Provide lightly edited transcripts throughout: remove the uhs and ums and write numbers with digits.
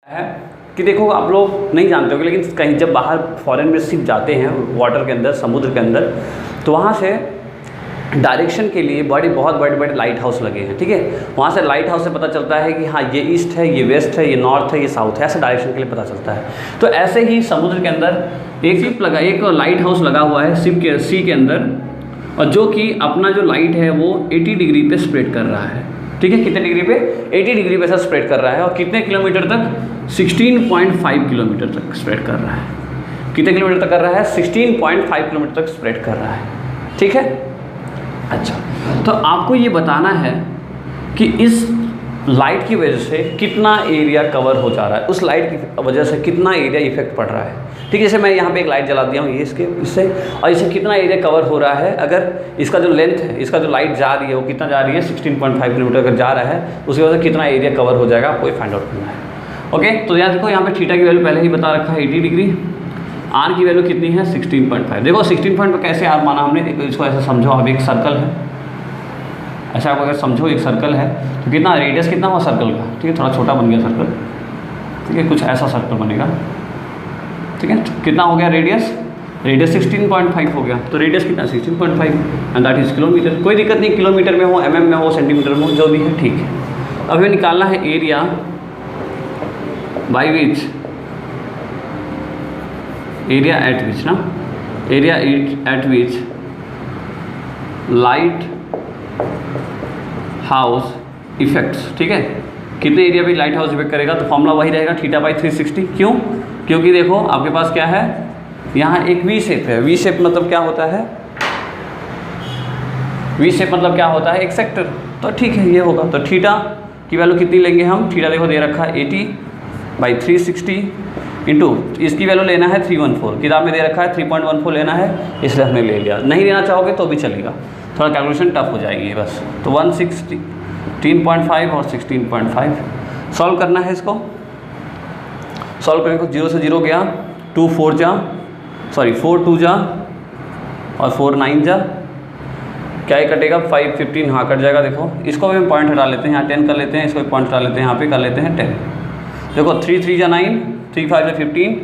है कि देखो आप लोग नहीं जानते होगे, लेकिन कहीं जब बाहर फॉरेन में शिप जाते हैं वाटर के अंदर, समुद्र के अंदर, तो वहाँ से डायरेक्शन के लिए बहुत बड़े बड़े लाइट हाउस लगे हैं। ठीक है, वहाँ से लाइट हाउस से पता चलता है कि हाँ ये ईस्ट है, ये वेस्ट है, ये नॉर्थ है, ये साउथ है, ऐसे डायरेक्शन के लिए पता चलता है। तो ऐसे ही समुद्र के अंदर एक लाइट हाउस लगा हुआ है शिप के सी के अंदर, और जो कि अपना जो लाइट है वो 80 डिग्री पे स्प्रेड कर रहा है। ठीक है, कितने डिग्री पे? 80 डिग्री पे ऐसा स्प्रेड कर रहा है। और कितने किलोमीटर तक? 16.5 किलोमीटर तक स्प्रेड कर रहा है। कितने किलोमीटर तक कर रहा है? 16.5 किलोमीटर तक स्प्रेड कर रहा है। ठीक है, अच्छा, तो आपको ये बताना है कि इस लाइट की वजह से कितना एरिया कवर हो जा रहा है, उस लाइट की वजह से कितना एरिया इफेक्ट पड़ रहा है। ठीक है, जैसे मैं यहाँ पे एक लाइट जला दिया हूँ ये इससे, और इससे कितना एरिया कवर हो रहा है। अगर इसका जो लेंथ है, इसका जो लाइट जा रही है वो कितना जा रही है? 16.5 किलोमीटर अगर जा रहा है, उसकी वजह से कितना एरिया कवर हो जाएगा, आपको फाइंड आउट करना है। ओके, तो यहाँ देखो, यहाँ पे थीटा की वैल्यू पहले ही बता रखा है 80 डिग्री, आर की वैल्यू कितनी है? 16.5। देखो 16.5 कैसे आर माना हमने, देखो इसको ऐसे समझो, अब एक सर्कल है, ऐसा आप अगर समझो एक सर्कल है तो कितना रेडियस कितना हुआ सर्कल का? ठीक है, थोड़ा छोटा बन गया सर्कल। ठीक है, कुछ ऐसा सर्कल बनेगा। ठीक है, कितना हो गया रेडियस? रेडियस 16.5 हो गया, तो रेडियस कितना? 16.5 एंड दैट इज़ किलोमीटर। कोई दिक्कत नहीं, किलोमीटर में हो, एमएम में हो, सेंटीमीटर में हो, जो भी है ठीक है। अब हमें निकालना है area by which, area at which ना, area at which light house effects. ठीक है, कितने एरिया पे लाइट हाउस इफेक्ट करेगा? तो फॉर्मूला वही रहेगा, थीटा बाई 360। क्यों? क्योंकि देखो आपके पास क्या है, यहाँ एक वी शेप है। वी शेप मतलब क्या होता है? वी शेप मतलब क्या होता है? एक सेक्टर। तो ठीक है, ये होगा। तो थीटा की वैल्यू कितनी लेंगे हम? थीटा देखो दे रखा है 80 बाई 360 इंटू, इसकी वैल्यू लेना है 314, किताब में दे रखा है 3.14 लेना है, इसलिए हमने ले लिया। नहीं लेना चाहोगे तो भी चलेगा, थोड़ा कैलकुलेशन टफ हो जाएगी बस। तो 116.5 और 16.5 सॉल्व करना है इसको। सॉल्व करेंगे तो 0 से 0 गया, 4 2 जा और 4 9 जा, क्या ही कटेगा? 5 15, हाँ कट जाएगा। देखो इसको भी हम पॉइंट हटा लेते हैं, यहाँ 10 कर लेते हैं, इसको भी पॉइंट हटा लेते हैं, यहाँ पे कर लेते हैं 10। देखो 3 3 जा 9, 3 5 जा 15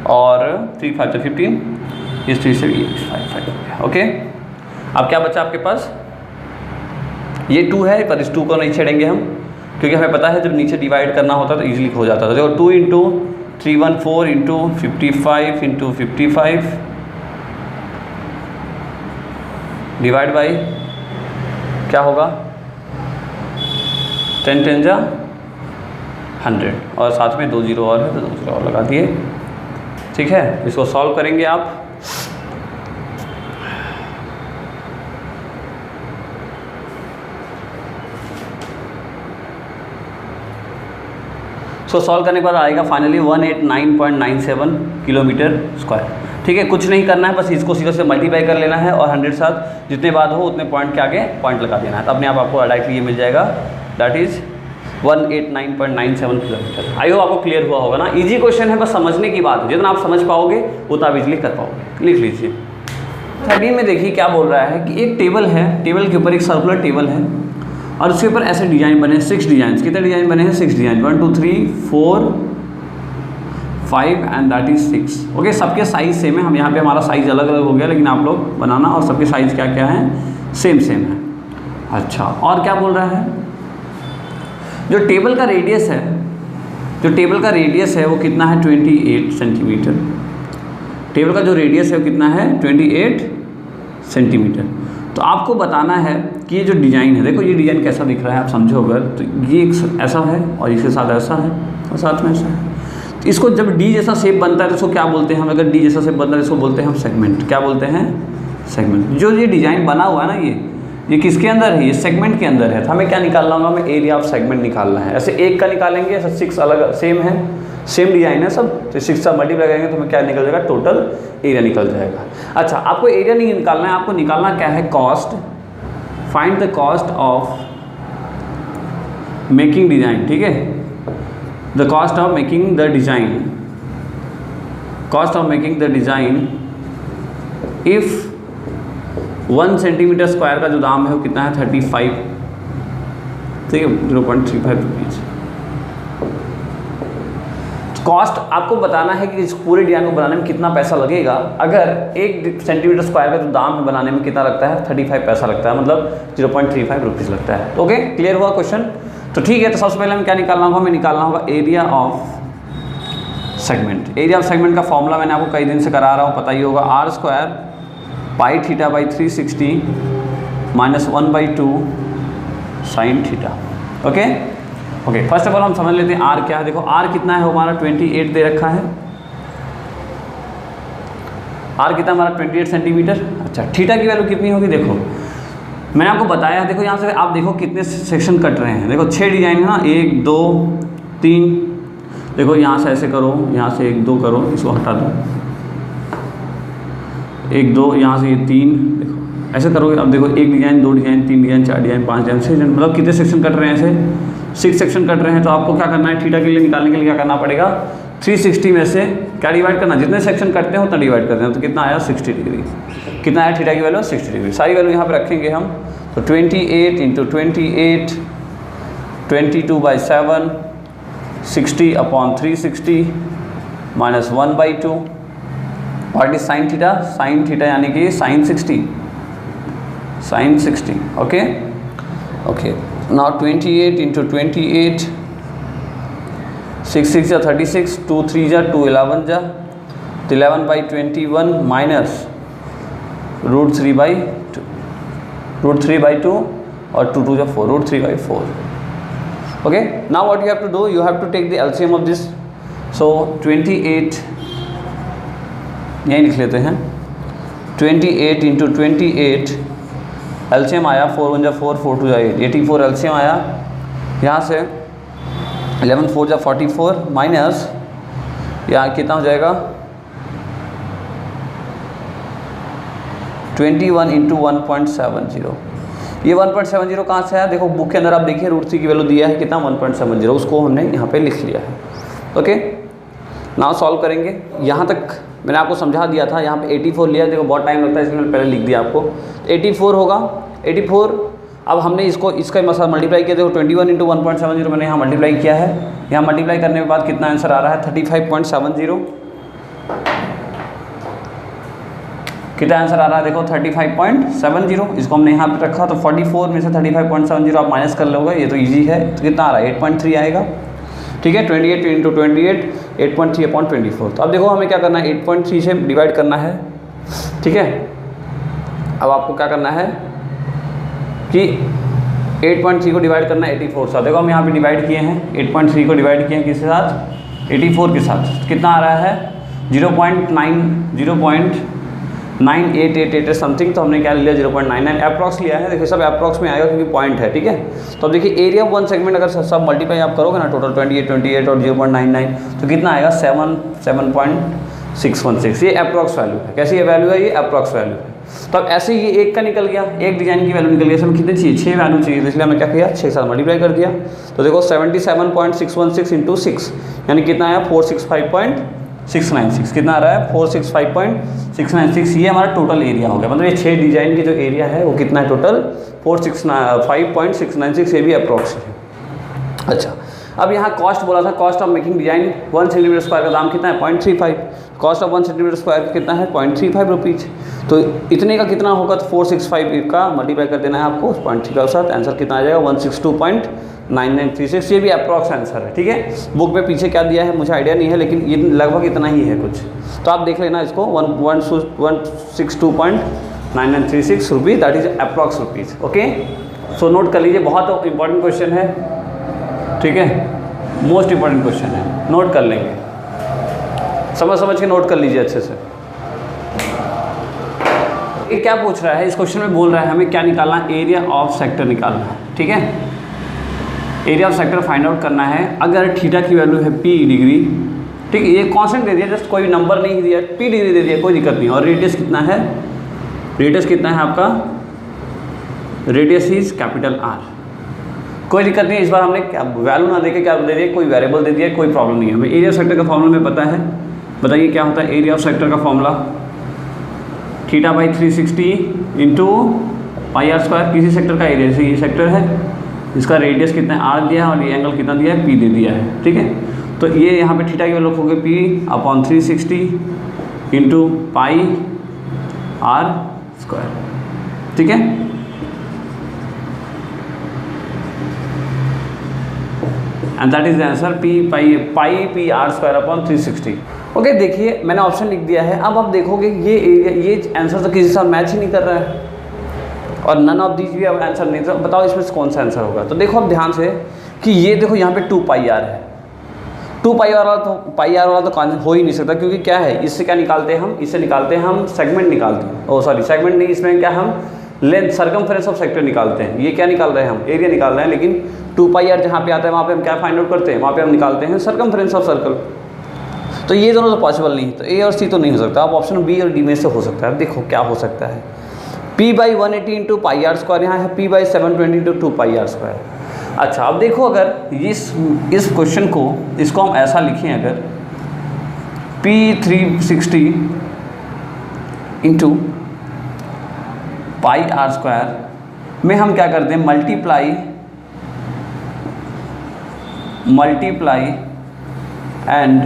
और 3 5 जा 15, इस 3 से 5 5 हो गया। ओके, अब क्या बचा आपके पास? ये 2 है, पर इस 2 को नहीं छेड़ेंगे हम, क्योंकि हमें पता है जब नीचे डिवाइड करना होता है तो ईजिली हो जाता था। देखो 2 into 314 into 55 into 55 divide by क्या होगा? 10 10 जा 100 और साथ में 2 0 और है तो 2 0 और लगा दिए। ठीक है, इसको सॉल्व करेंगे आप। सो सॉल्व करने के बाद आएगा फाइनली 189.97 किलोमीटर स्क्वायर। ठीक है, कुछ नहीं करना है, बस इसको सीधा से मल्टीप्लाई कर लेना है और 100 साथ जितने बाद हो उतने पॉइंट के आगे पॉइंट लगा देना है, तो अपने आप आपको डायरेक्टली ये मिल जाएगा, that is 189.97 kilometre. I hope आपको क्लियर हुआ होगा ना। इजी क्वेश्चन है, बस समझने की बात है, जितना आप समझ पाओगे उतना आप इजीली कर पाओगे। लिख लीजिए 13 में देखिए क्या बोल रहा है कि एक टेबल है, टेबल के ऊपर एक सर्कुलर टेबल है और उसके ऊपर ऐसे डिजाइन बने हैं, 6 डिजाइन। कितने डिजाइन बने हैं? 6 design, 1 2 3 4 5 and that is 6। Okay, सबके साइज सेम है, हम यहाँ पे हमारा साइज अलग अलग हो गया, लेकिन आप लोग बनाना और सबके साइज क्या क्या है? सेम है। अच्छा, और क्या बोल रहा है? जो टेबल का रेडियस है, जो टेबल का रेडियस है वो कितना है? 28 सेंटीमीटर। टेबल का जो रेडियस है वो कितना है? 28 सेंटीमीटर। तो आपको बताना है कि ये जो डिज़ाइन है, देखो ये डिज़ाइन कैसा दिख रहा है, आप समझो अगर, तो ये एक ऐसा है और इसके साथ ऐसा है और साथ में ऐसा है। तो इसको जब डी जैसा शेप बनता है तो इसको क्या बोलते हैं हम? अगर डी जैसा शेप बनता है इसको बोलते हैं हम सेगमेंट। क्या बोलते हैं? सेगमेंट। जो ये डिज़ाइन बना हुआ है ना, ये किसके अंदर है? ये सेगमेंट के अंदर है। तो हमें क्या निकालना होगा? हमें एरिया ऑफ सेगमेंट निकालना है। ऐसे एक का निकालेंगे, ऐसे 6 अलग सेम है, सेम डिज़ाइन है सब, तो 6 का मल्टीप्लाई करेंगे तो हमें क्या निकल जाएगा? टोटल एरिया निकल जाएगा। अच्छा, आपको एरिया नहीं निकालना है, आपको निकालना क्या है? Cost. Find the cost of making design. ठीक है, the cost of making the design, cost of making the design if 1 centimetre square का जो दाम है वो कितना है? 35। ठीक है, 0.35 रुपीज़। कॉस्ट आपको बताना है कि इस पूरे डिज़ाइन को बनाने में कितना पैसा लगेगा। अगर 1 सेंटीमीटर स्क्वायर का जो दाम है बनाने में कितना लगता है, 35 पैसा लगता है, मतलब 0.35 रुपीज़ लगता है। तो ओके, क्लियर हुआ क्वेश्चन। तो ठीक है, तो सबसे पहले हमें क्या निकालना होगा, हमें निकालना होगा area of segment. Area of segment का फॉर्मूला मैंने आपको कई दिन से करा रहा हूँ, पता ही होगा, r² pi theta by 360 minus 1/2 sine theta. Okay okay, first of all हम समझ लेते हैं r क्या है। देखो r कितना है हमारा, 28 दे रखा है। r कितना हमारा 28 सेंटीमीटर। अच्छा, थीटा की वैल्यू कितनी होगी, देखो मैंने आपको बताया। देखो यहाँ से आप देखो कितने सेक्शन कट रहे हैं। देखो 6 डिजाइन है ना, 1 2 3। देखो यहाँ से ऐसे करो, यहाँ से 1 2 करो, इसको हटा दो, 1 2, यहाँ से ये 3। देखो ऐसे करोगे, अब देखो 1 design 2 design 3 design 4 design 5 design 6 design, मतलब कितने सेक्शन कट रहे हैं, ऐसे 6 सेक्शन कट रहे हैं। तो आपको क्या करना है, थीटा के लिए निकालने के लिए क्या करना पड़ेगा, 360 में से क्या डिवाइड करना, जितने सेक्शन कटते हैं उतना डिवाइड करते हैं। तो कितना आया, 60 डिग्री। कितना आया थीटा की वैल्यू, 60 डिग्री। सारी वैल्यू यहाँ पे रखेंगे हम। तो 28 × 28 22/7 60/360 minus 1/2। What is sine theta, sine theta यानी कि sine 60, sine 60। Okay okay, now 28 × 28 6 6 36, 2 3 2 11 11/21 minus √3/2 और 2 2 4, √3/4। Okay, now what you have to do, you have to take the LCM of this. So 28 यहीं लिख लेते हैं, 28 × 28 एलसीएम आया 4 1 4 4 2 8, 84 एलसीएम आया। यहाँ से 11 4 44 माइनस यहाँ कितना हो जाएगा, 21 × 1.70। ये 1.70 कहाँ से आया, देखो बुक के अंदर आप देखिए √3 की वैल्यू दिया है कितना, 1.70, उसको हमने यहाँ पे लिख लिया है। ओके, नाउ सॉल्व करेंगे। यहाँ तक मैंने आपको समझा दिया था, यहाँ पे 84 लिया, देखो बहुत टाइम लगता है इसलिए मैंने पहले लिख दिया आपको। 84 होगा, 84। अब हमने इसका मसला मल्टीप्लाई किया, देखो 21 × 1.70 मैंने यहाँ मल्टीप्लाई किया है। यहाँ मल्टीप्लाई करने के बाद कितना आंसर आ रहा है, 35.70। कितना आंसर आ रहा है, देखो 35.70। इसको हमने यहाँ पे रखा, तो 44 में से 35.70 आप माइनस कर लोगे, ये तो इजी है। तो कितना आ रहा है, 8.3 आएगा। ठीक है, 28 × 28 8.3/24। तो अब देखो हमें क्या करना है, 8.3 से डिवाइड करना है। ठीक है, अब आपको क्या करना है कि 8.3 को डिवाइड करना है 84 से। देखो हम यहाँ पे डिवाइड किए हैं, 8.3 को डिवाइड किए हैं किसके साथ, 84 के साथ। कितना आ रहा है, 0.9888 समथिंग। तो हमने क्या लिया, 0.99 अप्रॉक्स लिया है। देखिए सब अप्रॉक्स में आएगा क्योंकि पॉइंट है। ठीक है, तो अब देखिए एरिया ऑफ वन सेगमेंट अगर सब मल्टीप्लाई आप करोगे ना, टोटल 28 और 0.99, तो कितना आएगा, 7.616। ये अप्रॉक्स वैल्यू है। कैसी वैल्यू है, ये अप्रॉक्स वैल्यू है। तो अब ऐसे ये एक का निकल गया, एक डिजाइन की वैल्यू निकल गया। इसमें कितनी चाहिए, 6 वैल्यू चाहिए, तो इसलिए हमने क्या किया, 6 के साथ मल्टीप्लाई कर दिया। तो देखो 77.616 × 6 यानी कितना आया, 465.696। कितना आ रहा है, 465.696। ये हमारा टोटल एरिया हो गया। मतलब ये 6 डिजाइन की जो एरिया है वो कितना है, टोटल 465.696। ये भी अप्रॉक्स है। अच्छा, अब यहाँ कॉस्ट बोला था, cost of making design 1 centimetre square का दाम कितना है, 0.35। कॉस्ट ऑफ 1 सेंटीमीटर स्क्वायर कितना है, 0.35 रुपीज़। तो इतने का कितना होगा, तो 465 का मल्टीप्लाई कर देना है आपको 0.3 के साथ। आंसर कितना आ जाएगा, 162.9936। ये भी अप्रॉक्स आंसर है। ठीक है, बुक में पीछे क्या दिया है मुझे आइडिया नहीं है, लेकिन ये लगभग इतना ही है कुछ। तो आप देख लेना इसको, 162.9936 rupees, that is approx rupees. Okay, so note कर लीजिए, बहुत इंपॉर्टेंट क्वेश्चन है। ठीक है, मोस्ट इंपॉर्टेंट क्वेश्चन है, नोट कर लेंगे, समझ के नोट कर लीजिए अच्छे से। ये क्या पूछ रहा है, इस क्वेश्चन में बोल रहा है हमें क्या निकालना है, एरिया ऑफ सेक्टर निकालना है। ठीक है, area of sector find out करना है। अगर थीटा की वैल्यू है p डिग्री, ठीक है, ये कांस्टेंट दे दिया, जस्ट कोई नंबर नहीं दिया, p डिग्री दे दिया, कोई दिक्कत नहीं। और रेडियस कितना है, रेडियस कितना है आपका, रेडियस इज कैपिटल R, कोई दिक्कत नहीं। इस बार हमने क्या वैल्यू ना देके क्या दे दिया, कोई वेरिएबल दे दिया, कोई प्रॉब्लम नहीं है। हमें एरिया ऑफ सेक्टर का फॉर्मूला में पता है, बताइए क्या होता है एरिया ऑफ सेक्टर का फॉर्मूला, θ/360 × πr²। किसी सेक्टर का एरिया, जैसे ये सेक्टर है, इसका रेडियस कितना है, R दिया है, और ये एंगल कितना दिया है, P दे दिया है। ठीक है, तो ये यहाँ पे थीटा की वैल्यू रखोगे p/360 into pi r square, ठीक है। And that is the answer pi p r square. Okay, देखिए मैंने ऑप्शन लिख दिया है। अब आप देखोगे ये आंसर तो किसी साथ मैच ही नहीं कर रहा है और नन ऑफ दीज भी अब आंसर नहीं। तो बताओ इसमें से कौन सा आंसर होगा। तो देखो अब ध्यान से कि ये देखो यहाँ पे 2πr है, 2πr वाला तो हो ही नहीं सकता, क्योंकि क्या है, इससे क्या निकालते हैं हम, इससे निकालते हैं हम सेगमेंट निकालते हैं, ओ सॉरी सेगमेंट नहीं, इसमें क्या हम लेंथ सर्कमफ्रेंस ऑफ सेक्टर निकालते हैं। ये क्या निकाल रहे हैं हम, एरिया निकाल रहे हैं, लेकिन 2πr जहाँ पे आता है वहाँ पे हम क्या फाइंड आउट करते हैं, वहाँ पे हम निकालते हैं सर्कमफ्रेंस ऑफ सर्कल। तो ये दोनों तो पॉसिबल नहीं, तो ए और सी तो नहीं हो सकता। अब ऑप्शन बी और डी में से हो सकता है। देखो क्या हो सकता है, p/180 into pi are square, यहाँ है p/720 इंटू 2πr स्क्वायर। अच्छा, अब देखो अगर इस क्वेश्चन को, इसको हम ऐसा लिखें, अगर p360 into pi are square में हम क्या करते हैं, मल्टीप्लाई एंड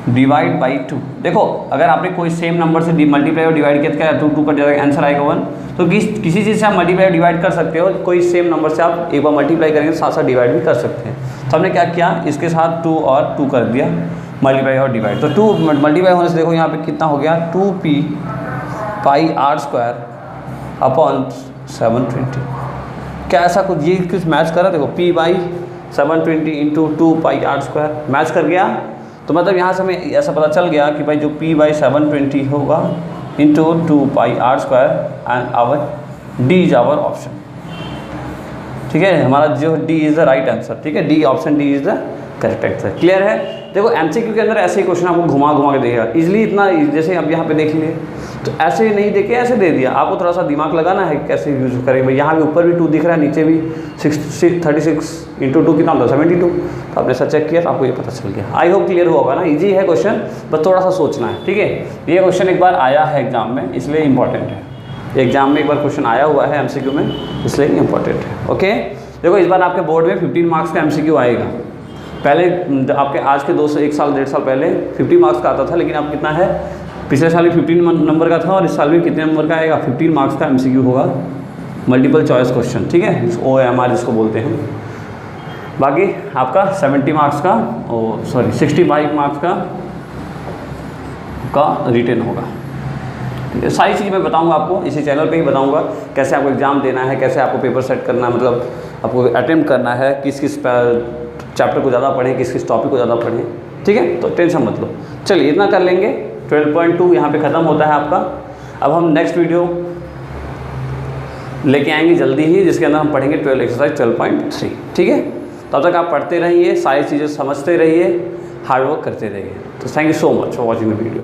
डिवाइड बाई 2। देखो अगर आपने कोई सेम नंबर से मल्टीप्लाई और डिवाइड किया तो क्या 2 कट जाएगा, आंसर आएगा 1। तो किसी चीज़ से आप मल्टीप्लाई डिवाइड कर सकते हो, कोई सेम नंबर से आप एक बार मल्टीप्लाई करेंगे साथ साथ डिवाइड भी कर सकते हैं। तो हमने क्या किया, इसके साथ 2 और 2 कर दिया, मल्टीप्लाई और डिवाइड। तो 2 मल्टीप्लाई होने से देखो यहाँ पे कितना हो गया, 2p pi are square upon 720। क्या ऐसा कुछ ये कुछ मैच कर रहा है, देखो p/720 into 2π r square match कर गया। तो मतलब यहाँ से हमें ऐसा पता चल गया कि भाई जो p/720 होगा into 2π r square and our D is our option, ठीक है। हमारा जो D is the right answer, ठीक है, D option D is the correct answer. Clear है। देखो एमसीक्यू के अंदर ऐसे ही क्वेश्चन आपको घुमा के देगा इजली, इतना जैसे अब यहाँ पे देख लिए, तो ऐसे नहीं देखे ऐसे दे दिया। आपको थोड़ा सा दिमाग लगाना है कैसे यूज करें। भाई यहाँ भी ऊपर भी 2 दिख रहा है, नीचे भी 36 इंटू 2 कितना होता है 72। तो आपने ऐसा चेक किया तो आपको ये पता चल गया। आई होप क्लियर होगा ना, ईजी है क्वेश्चन, बस थोड़ा सा सोचना है, ठीक है। ये क्वेश्चन एक बार आया है एग्जाम में, इसलिए इंपॉर्टेंट है। एग्जाम में एक बार क्वेश्चन आया हुआ है एमसीक्यू में, इसलिए इंपॉर्टेंट है। ओके, देखो इस बार आपके बोर्ड में 15 मार्क्स का एमसीक्यू आएगा। पहले आपके आज के 1 साल 1.5 साल पहले 50 मार्क्स का आता था, लेकिन अब कितना है, पिछले साल भी 15 नंबर का था और इस साल भी कितने नंबर का आएगा, 15 मार्क्स का एमसीक्यू होगा, मल्टीपल चॉइस क्वेश्चन, ठीक है, OMR जिसको बोलते हैं। बाकी आपका 70 मार्क्स का, 65 मार्क्स का रिटेन होगा। सारी चीज़ मैं बताऊंगा आपको, इसी चैनल पे ही बताऊंगा कैसे आपको एग्ज़ाम देना है, कैसे आपको पेपर सेट करना है, मतलब आपको अटेम्प्ट करना है, किस चैप्टर को ज़्यादा पढ़ें, किस टॉपिक को ज़्यादा पढ़ें, ठीक है। तो टेंशन मत लो, चलिए इतना कर लेंगे। 12.2 यहाँ पे ख़त्म होता है आपका। अब हम नेक्स्ट वीडियो लेके आएंगे जल्दी ही, जिसके अंदर हम पढ़ेंगे 12 एक्सरसाइज 12.3, ठीक है। तब तक आप पढ़ते रहिए, सारी चीज़ें समझते रहिए, हार्ड वर्क करते रहिए। तो thank you so much for watching the video.